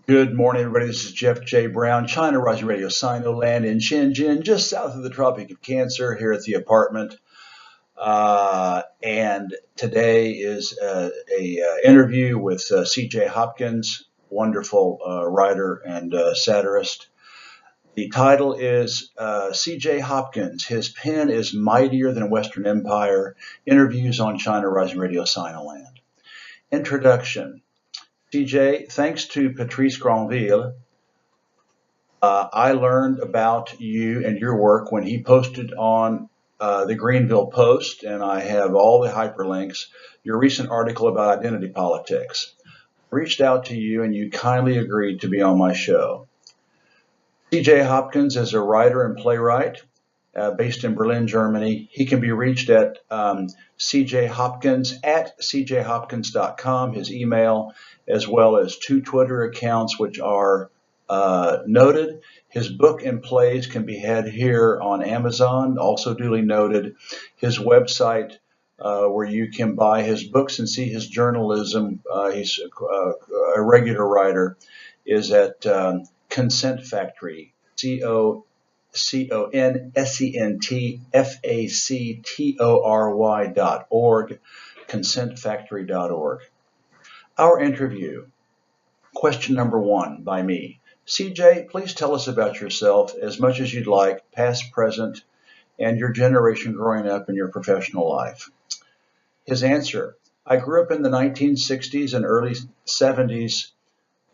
Good morning, everybody. This is Jeff J. Brown, China Rising Radio Sinoland in Shenzhen, just south of the Tropic of Cancer, here at the apartment. And today is a interview with C.J. Hopkins, wonderful writer and satirist. The title is C.J. Hopkins. His pen is mightier than Western Empire. Interviews on China Rising Radio Sinoland. Introduction. CJ, thanks to Patrice Granville, I learned about you and your work when he posted on the Greenville Post, and I have all the hyperlinks, your recent article about identity politics. I reached out to you and you kindly agreed to be on my show. CJ Hopkins is a writer and playwright based in Berlin, Germany. He can be reached at CJ Hopkins at cjhopkins.com, his email, as well as 2 Twitter accounts, which are noted. His book and plays can be had here on Amazon, also duly noted. His website, where you can buy his books and see his journalism, he's a regular writer, is at Consent Factory, consentfactory.org, consentfactory.org. Our interview. Question number 1 by me. CJ, please tell us about yourself as much as you'd like, past, present, and your generation growing up in your professional life. His answer. I grew up in the 1960s and early 70s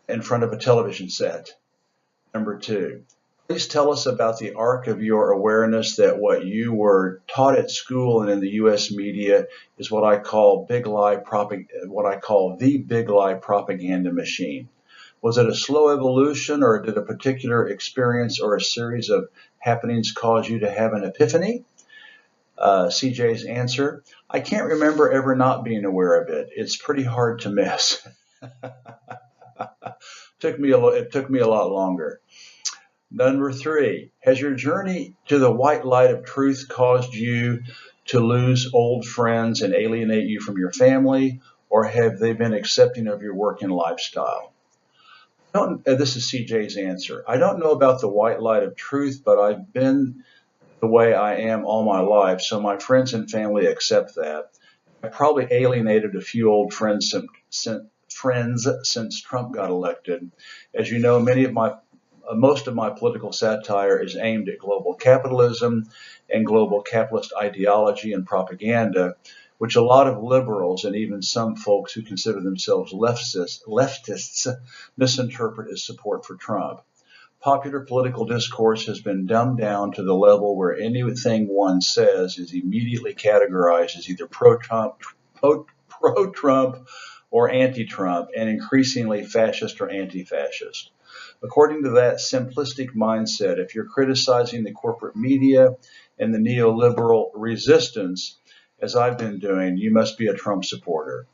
in front of a television set. Number 2. Please tell us about the arc of your awareness that what you were taught at school and in the U.S. media is what I call the big lie propaganda machine. Was it a slow evolution, or did a particular experience or a series of happenings cause you to have an epiphany? CJ's answer: I can't remember ever not being aware of it. It's pretty hard to miss. It took me a lot longer. Number 3, has your journey to the white light of truth caused you to lose old friends and alienate you from your family, or have they been accepting of your work and lifestyle? This is CJ's answer. I don't know about the white light of truth, but I've been the way I am all my life, so my friends and family accept that. I probably alienated a few old friends since Trump got elected. As you know, most of my political satire is aimed at global capitalism and global capitalist ideology and propaganda, which a lot of liberals and even some folks who consider themselves leftists misinterpret as support for Trump. Popular political discourse has been dumbed down to the level where anything one says is immediately categorized as either pro-Trump or anti-Trump, and increasingly fascist or anti-fascist. According to that simplistic mindset, if you're criticizing the corporate media and the neoliberal resistance, as I've been doing, you must be a Trump supporter,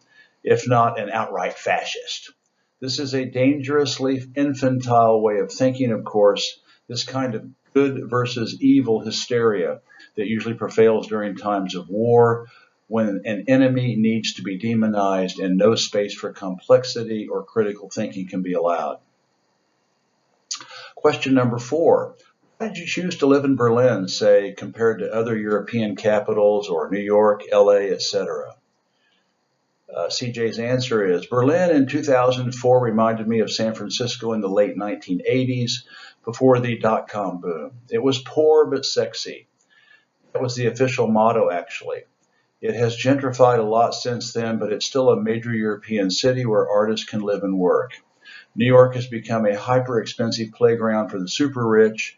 if not an outright fascist. This is a dangerously infantile way of thinking, of course, this kind of good versus evil hysteria that usually prevails during times of war, when an enemy needs to be demonized and no space for complexity or critical thinking can be allowed. Question number 4. Why did you choose to live in Berlin, say, compared to other European capitals or New York, LA, etc.? CJ's answer is, Berlin in 2004 reminded me of San Francisco in the late 1980s, before the dot-com boom. It was poor but sexy. That was the official motto, actually. It has gentrified a lot since then, but it's still a major European city where artists can live and work. New York has become a hyper-expensive playground for the super rich.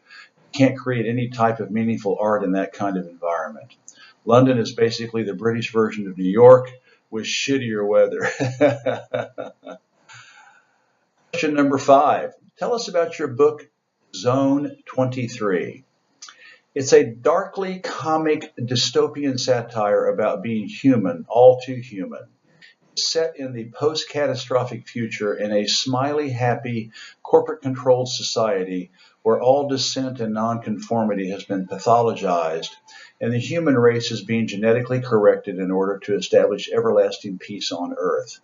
You can't create any type of meaningful art in that kind of environment. London is basically the British version of New York with shittier weather. Question number 5. Tell us about your book, Zone 23. It's a darkly comic dystopian satire about being human, all too human. Set in the post-catastrophic future in a smiley, happy, corporate-controlled society where all dissent and nonconformity has been pathologized, and the human race is being genetically corrected in order to establish everlasting peace on Earth.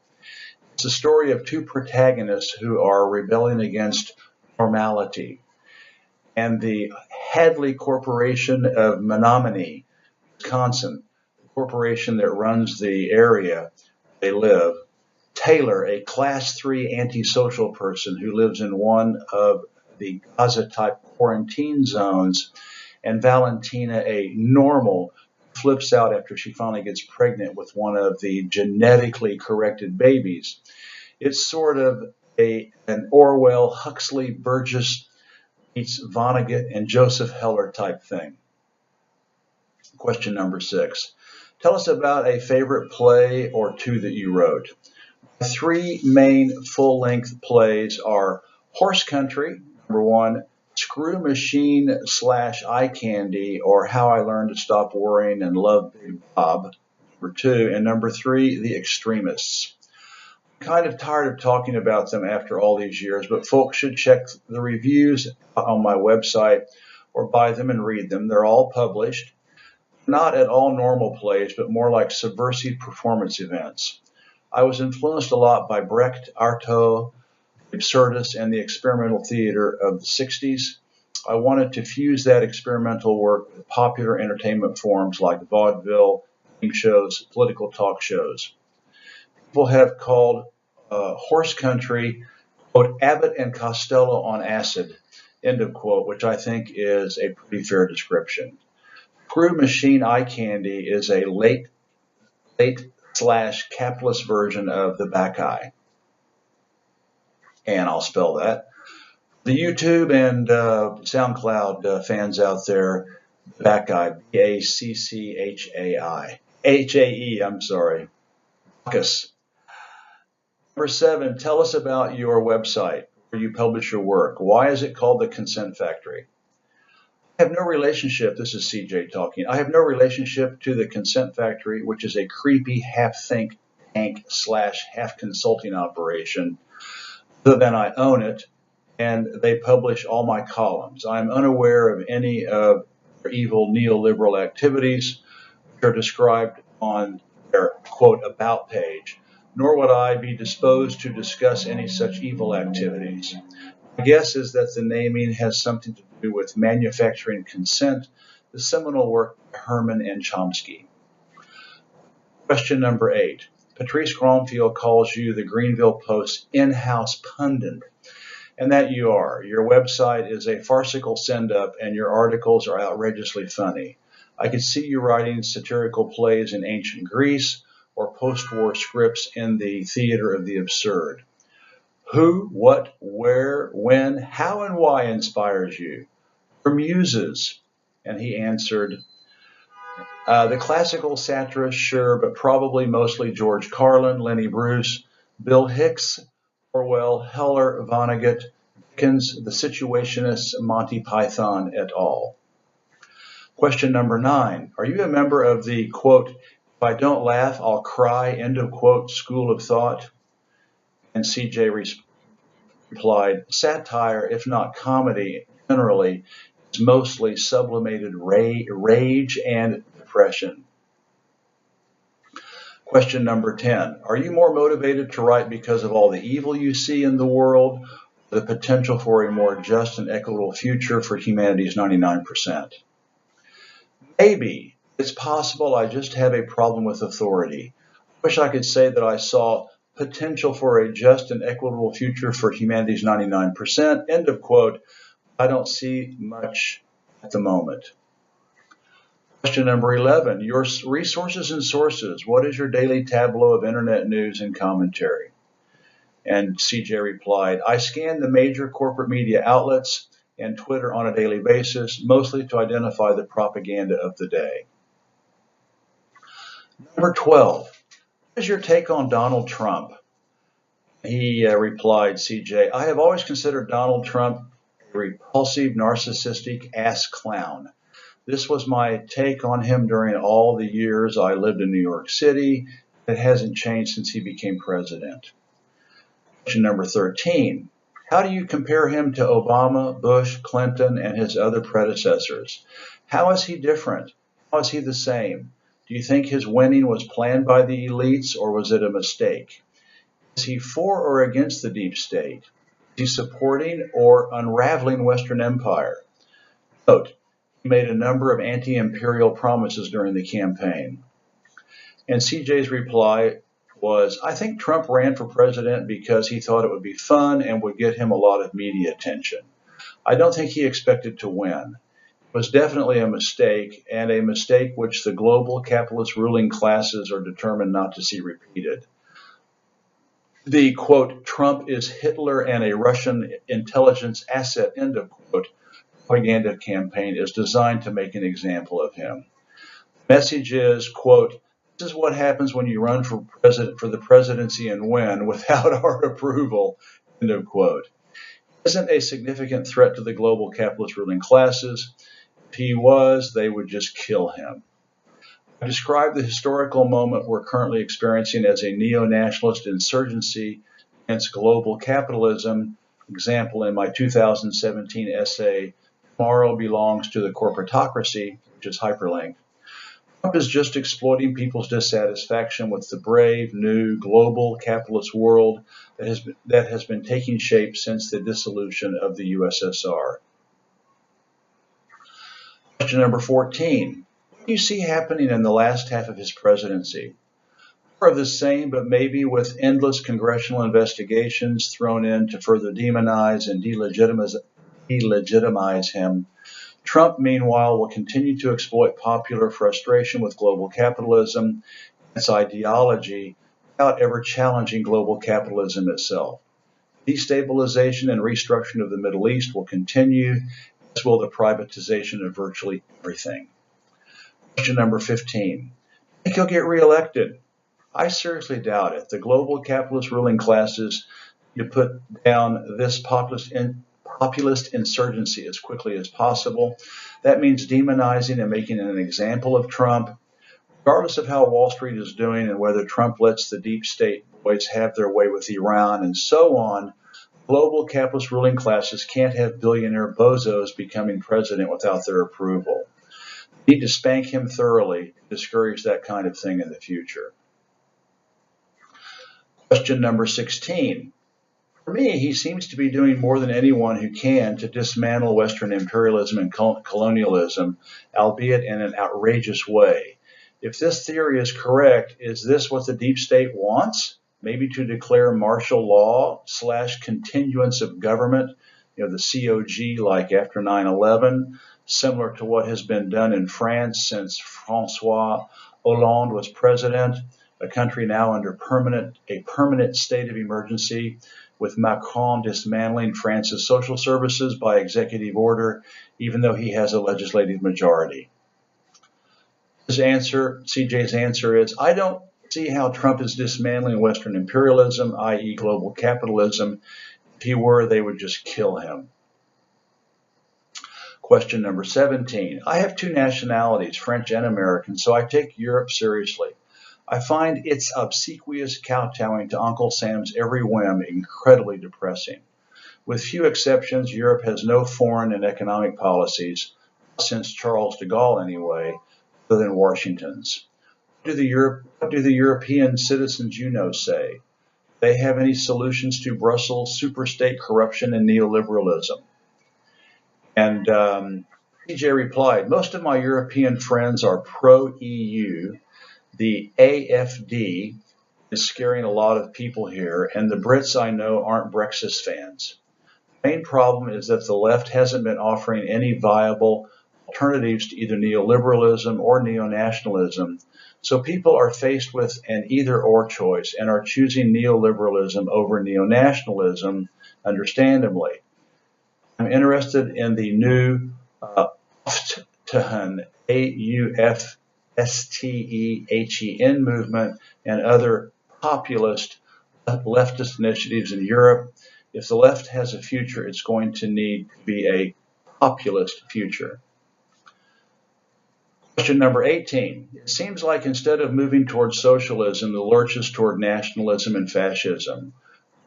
It's the story of two protagonists who are rebelling against normality. And the Hadley Corporation of Menominee, Wisconsin, the corporation that runs the area they live, Taylor, a class 3 antisocial person who lives in one of the Gaza-type quarantine zones, and Valentina, a normal, flips out after she finally gets pregnant with one of the genetically corrected babies. It's sort of an Orwell, Huxley, Burgess meets Vonnegut and Joseph Heller type thing. Question number 6. Tell us about a favorite play or two that you wrote. The 3 main full-length plays are Horse Country, number 1, Screw Machine / Eye Candy, or How I Learned to Stop Worrying and Love Big Bob, number 2, and number 3, The Extremists. I'm kind of tired of talking about them after all these years, but folks should check the reviews on my website or buy them and read them. They're all published. Not at all normal plays, but more like subversive performance events. I was influenced a lot by Brecht, Artaud, Absurdist, and the experimental theater of the 60s. I wanted to fuse that experimental work with popular entertainment forms like vaudeville, game shows, political talk shows. People have called Horse Country, quote, Abbott and Costello on acid, end of quote, which I think is a pretty fair description. Screw Machine Eye Candy is a late / capitalist version of the back eye. And I'll spell that. The YouTube and SoundCloud fans out there, back eye, Bacchai, Hae, I'm sorry. Bacchus. Number 7, tell us about your website where you publish your work. Why is it called The Consent Factory? I have no relationship, this is CJ talking, I have no relationship to The Consent Factory, which is a creepy half-think tank / half-consulting operation, other than I own it, and they publish all my columns. I'm unaware of any of their evil neoliberal activities which are described on their, quote, about page, nor would I be disposed to discuss any such evil activities. My guess is that the naming has something to do with Manufacturing Consent, the seminal work by Herman and Chomsky. Question number 8. Patrice Gromfield calls you the Greenville Post's in-house pundit, and that you are. Your website is a farcical send-up, and your articles are outrageously funny. I could see you writing satirical plays in ancient Greece or post-war scripts in the theater of the absurd. Who, what, where, when, how, and why inspires you? Your muses. And he answered, the classical satirists, sure, but probably mostly George Carlin, Lenny Bruce, Bill Hicks, Orwell, Heller, Vonnegut, Dickens, the Situationists, Monty Python, et al. Question number 9. Are you a member of the, quote, if I don't laugh, I'll cry, end of quote, school of thought? And CJ replied, satire, if not comedy, generally, is mostly sublimated rage and depression. Question number 10. Are you more motivated to write because of all the evil you see in the world, or the potential for a more just and equitable future for humanity's 99%? Maybe. It's possible I just have a problem with authority. I wish I could say that I saw potential for a just and equitable future for humanity's 99%, end of quote. I don't see much at the moment. Question number 11, your resources and sources. What is your daily tableau of internet news and commentary? And CJ replied, I scan the major corporate media outlets and Twitter on a daily basis, mostly to identify the propaganda of the day. Number 12, what is your take on Donald Trump? He replied, CJ, I have always considered Donald Trump a repulsive, narcissistic ass clown. This was my take on him during all the years I lived in New York City. It hasn't changed since he became president. Question number 13. How do you compare him to Obama, Bush, Clinton, and his other predecessors? How is he different? How is he the same? Do you think his winning was planned by the elites, or was it a mistake? Is he for or against the deep state? Is he supporting or unraveling Western empire? Note, he made a number of anti-imperial promises during the campaign. And CJ's reply was, I think Trump ran for president because he thought it would be fun and would get him a lot of media attention. I don't think he expected to win. It was definitely a mistake, and a mistake which the global capitalist ruling classes are determined not to see repeated. The, quote, Trump is Hitler and a Russian intelligence asset, end of quote, propaganda campaign is designed to make an example of him. The message is, quote, this is what happens when you run for the presidency and win without our approval, end of quote. He isn't a significant threat to the global capitalist ruling classes. If he was, they would just kill him. I describe the historical moment we're currently experiencing as a neo-nationalist insurgency against global capitalism. Example in my 2017 essay, Tomorrow Belongs to the Corporatocracy, which is hyperlinked. Trump is just exploiting people's dissatisfaction with the brave, new, global capitalist world that has been taking shape since the dissolution of the USSR. Question number 14. What do you see happening in the last half of his presidency? More of the same, but maybe with endless congressional investigations thrown in to further demonize and delegitimize him. Trump, meanwhile, will continue to exploit popular frustration with global capitalism and its ideology without ever challenging global capitalism itself. Destabilization and restructuring of the Middle East will continue, as will the privatization of virtually everything. Question number 15. Think he'll get reelected? I seriously doubt it. The global capitalist ruling classes need to put down this populist insurgency as quickly as possible. That means demonizing and making an example of Trump. Regardless of how Wall Street is doing and whether Trump lets the deep state boys have their way with Iran and so on, global capitalist ruling classes can't have billionaire bozos becoming president without their approval. They need to spank him thoroughly to discourage that kind of thing in the future. Question number 16. For me, he seems to be doing more than anyone who can to dismantle Western imperialism and colonialism, albeit in an outrageous way. If this theory is correct, is this what the deep state wants? Maybe to declare martial law / continuance of government, the COG, like after 9/11, similar to what has been done in France since Francois Hollande was president, a country now under a permanent state of emergency, with Macron dismantling France's social services by executive order, even though he has a legislative majority. CJ's answer is, I don't see how Trump is dismantling Western imperialism, i.e. global capitalism. If he were, they would just kill him. Question number 17. I have two nationalities, French and American, so I take Europe seriously. I find its obsequious kowtowing to Uncle Sam's every whim incredibly depressing. With few exceptions, Europe has no foreign and economic policies, since Charles de Gaulle anyway, other than Washington's. What do the European citizens say? Do they have any solutions to Brussels superstate corruption and neoliberalism? And CJ replied, most of my European friends are pro-EU. The AfD is scaring a lot of people here, and the Brits I know aren't Brexit fans. The main problem is that the left hasn't been offering any viable alternatives to either neoliberalism or neo-nationalism, so people are faced with an either-or choice and are choosing neoliberalism over neo-nationalism, understandably. I'm interested in the new Aufstehen, AUFSTEHEN movement and other populist leftist initiatives in Europe. If the left has a future, it's going to need to be a populist future. Question number 18. It seems like instead of moving towards socialism, the lurch is toward nationalism and fascism.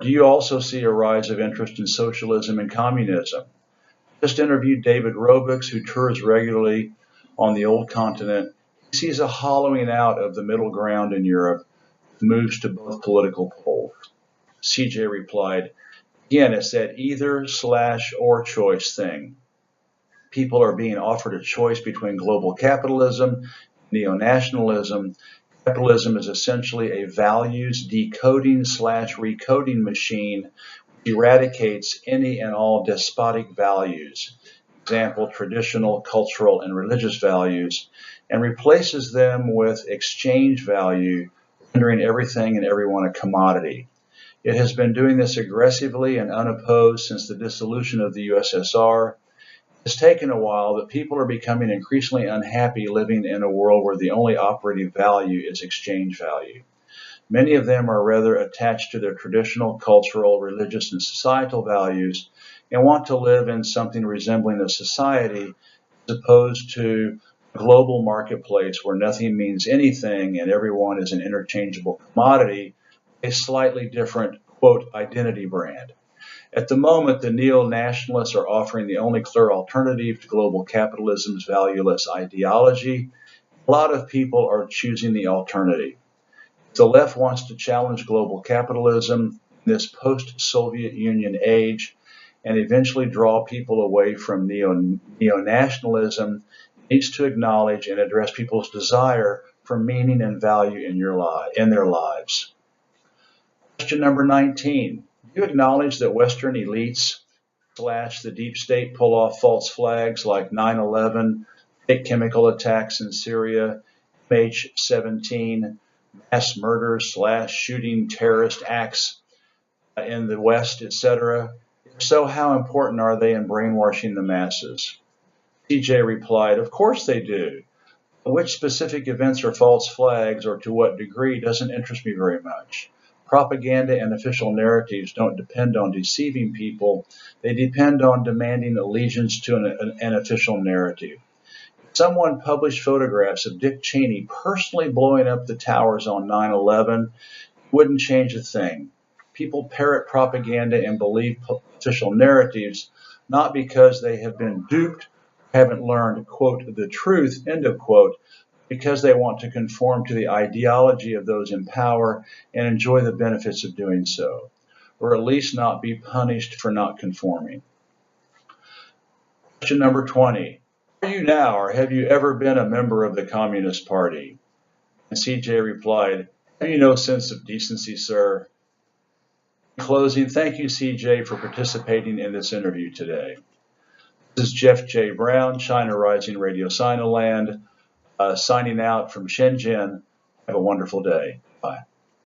Do you also see a rise of interest in socialism and communism? Just interviewed David Roebuck, who tours regularly on the old continent. He sees a hollowing out of the middle ground in Europe, with moves to both political poles. CJ replied, again, it's that either, slash, or choice thing. People are being offered a choice between global capitalism, neo-nationalism. Capitalism is essentially a values decoding slash recoding machine which eradicates any and all despotic values, example, traditional, cultural, and religious values, and replaces them with exchange value, rendering everything and everyone a commodity. It has been doing this aggressively and unopposed since the dissolution of the USSR. It's taken a while, but people are becoming increasingly unhappy living in a world where the only operating value is exchange value. Many of them are rather attached to their traditional, cultural, religious, and societal values and want to live in something resembling a society as opposed to a global marketplace where nothing means anything and everyone is an interchangeable commodity, a slightly different, quote, identity brand. At the moment, the neo-nationalists are offering the only clear alternative to global capitalism's valueless ideology. A lot of people are choosing the alternative. If the left wants to challenge global capitalism in this post-Soviet Union age and eventually draw people away from neo-nationalism, it needs to acknowledge and address people's desire for meaning and value in their lives. Question number 19. Do you acknowledge that Western elites / the deep state pull off false flags like 9/11, fake chemical attacks in Syria, MH17, mass murders / shooting terrorist acts in the West, etc.? If so, how important are they in brainwashing the masses? CJ replied, of course they do. Which specific events are false flags or to what degree doesn't interest me very much. Propaganda and official narratives don't depend on deceiving people. They depend on demanding allegiance to an official narrative. If someone published photographs of Dick Cheney personally blowing up the towers on 9/11, it wouldn't change a thing. People parrot propaganda and believe official narratives not because they have been duped or haven't learned, quote, the truth, end of quote, because they want to conform to the ideology of those in power and enjoy the benefits of doing so, or at least not be punished for not conforming. Question number 20. Are you now, or have you ever been a member of the Communist Party? And CJ replied, have you no sense of decency, sir? In closing, thank you, CJ, for participating in this interview today. This is Jeff J. Brown, China Rising Radio Sinoland, signing out from Shenzhen. Have a wonderful day. Bye.